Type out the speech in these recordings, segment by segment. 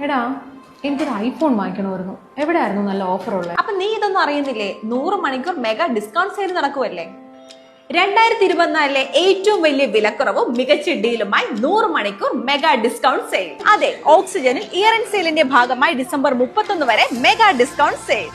എടാ എനിക്കൊരു ഐഫോൺ വാങ്ങിക്കണമായിരുന്നു. എവിടെയായിരുന്നു നല്ല ഓഫർ ഉള്ളത്? അപ്പൊ നീ ഇതൊന്നും അറിയുന്നില്ലേ? 100 മണിക്കൂർ മെഗാ ഡിസ്കൗണ്ട് സെയിൽ നടക്കുമല്ലേ. 2024 ഏറ്റവും വലിയ വിലക്കുറവും മികച്ച ഡീലുമായി 100 മണിക്കൂർ മെഗാ ഡിസ്കൗണ്ട് സെയിൽ. അതെ, ഓക്സിജനിൽ ഇയർ എൻഡ് സെയിലിന്റെ ഭാഗമായി ഡിസംബർ 31 വരെ മെഗാ ഡിസ്കൗണ്ട് സെയിൽ.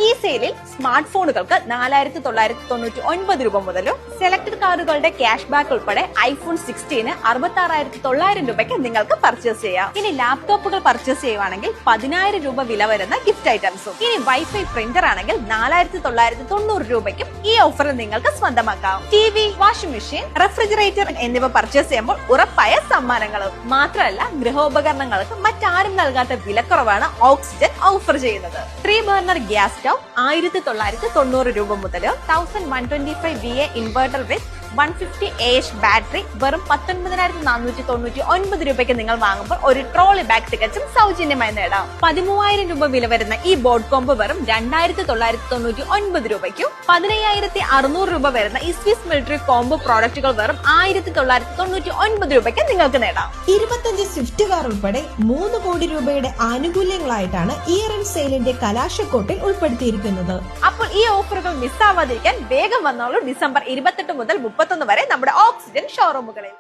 ഈ സെയിലിൽ സ്മാർട്ട് ഫോണുകൾക്ക് 4,999 രൂപ മുതലും സെലക്ടഡ് കാർഡുകളുടെ ക്യാഷ് ബാക്ക് ഉൾപ്പെടെ ഐഫോൺ 16 66,900 രൂപയ്ക്ക് നിങ്ങൾക്ക് പർച്ചേസ് ചെയ്യാം. ഇനി ലാപ്ടോപ്പുകൾ പർച്ചേസ് ചെയ്യുവാണെങ്കിൽ 10,000 രൂപ വില വരുന്ന ഗിഫ്റ്റ് ഐറ്റംസും. ഇനി വൈഫൈ പ്രിന്റർ ആണെങ്കിൽ 4,990 രൂപയ്ക്കും ഈ ഓഫറിൽ നിങ്ങൾക്ക് സ്വന്തമാക്കാം. TV, വാഷിംഗ് മെഷീൻ, റെഫ്രിജറേറ്റർ എന്നിവ പർച്ചേസ് ചെയ്യുമ്പോൾ ഉറപ്പായ സമ്മാനങ്ങളും. മാത്രമല്ല, ഗൃഹോപകരണങ്ങൾക്ക് മറ്റാരും നൽകാത്ത വിലക്കുറവാണ് ഓക്സിജൻ ഓഫർ ചെയ്യുന്നത്. 3 ബർണർ ഗ്യാസ് സ്റ്റൗ 1,990 രൂപ മുതൽ 1125 VA ഇൻവെർട്ടർ വിത്ത് 150 AH ബാറ്ററി വെറും 19,499 രൂപയ്ക്ക് നിങ്ങൾ വാങ്ങുമ്പോൾ ഒരു ട്രോളി ബാഗ് തികച്ചും സൗജന്യമായി നേടാം. 13,000 രൂപ വില വരുന്ന ഈ ബോർഡ് കോംബോ വെറും 2,999 രൂപയ്ക്കും 15,600 രൂപ വരുന്ന ഈ സ്വിസ് മിലിറ്ററി കോംബോ പ്രോഡക്റ്റുകൾ വെറും 1,999 രൂപയ്ക്ക് നിങ്ങൾക്ക് നേടാം. 25 സ്വിഫ്റ്റ് കാർ ഉൾപ്പെടെ 3 കോടി രൂപയുടെ ആനുകൂല്യങ്ങളായിട്ടാണ് ഇയർ എൻഡ് സെയിലിന്റെ കലാശക്കോട്ടിൽ ഉൾപ്പെടുത്തിയിരിക്കുന്നത്. അപ്പോൾ ഈ ഓഫറുകൾ മിസ്സാവാതിരിക്കാൻ വേഗം വന്നോളൂ. ഡിസംബർ 28 മുതൽ 31 വരെ നമ്മുടെ ഓക്സിജൻ ഷോറൂമുകളിൽ.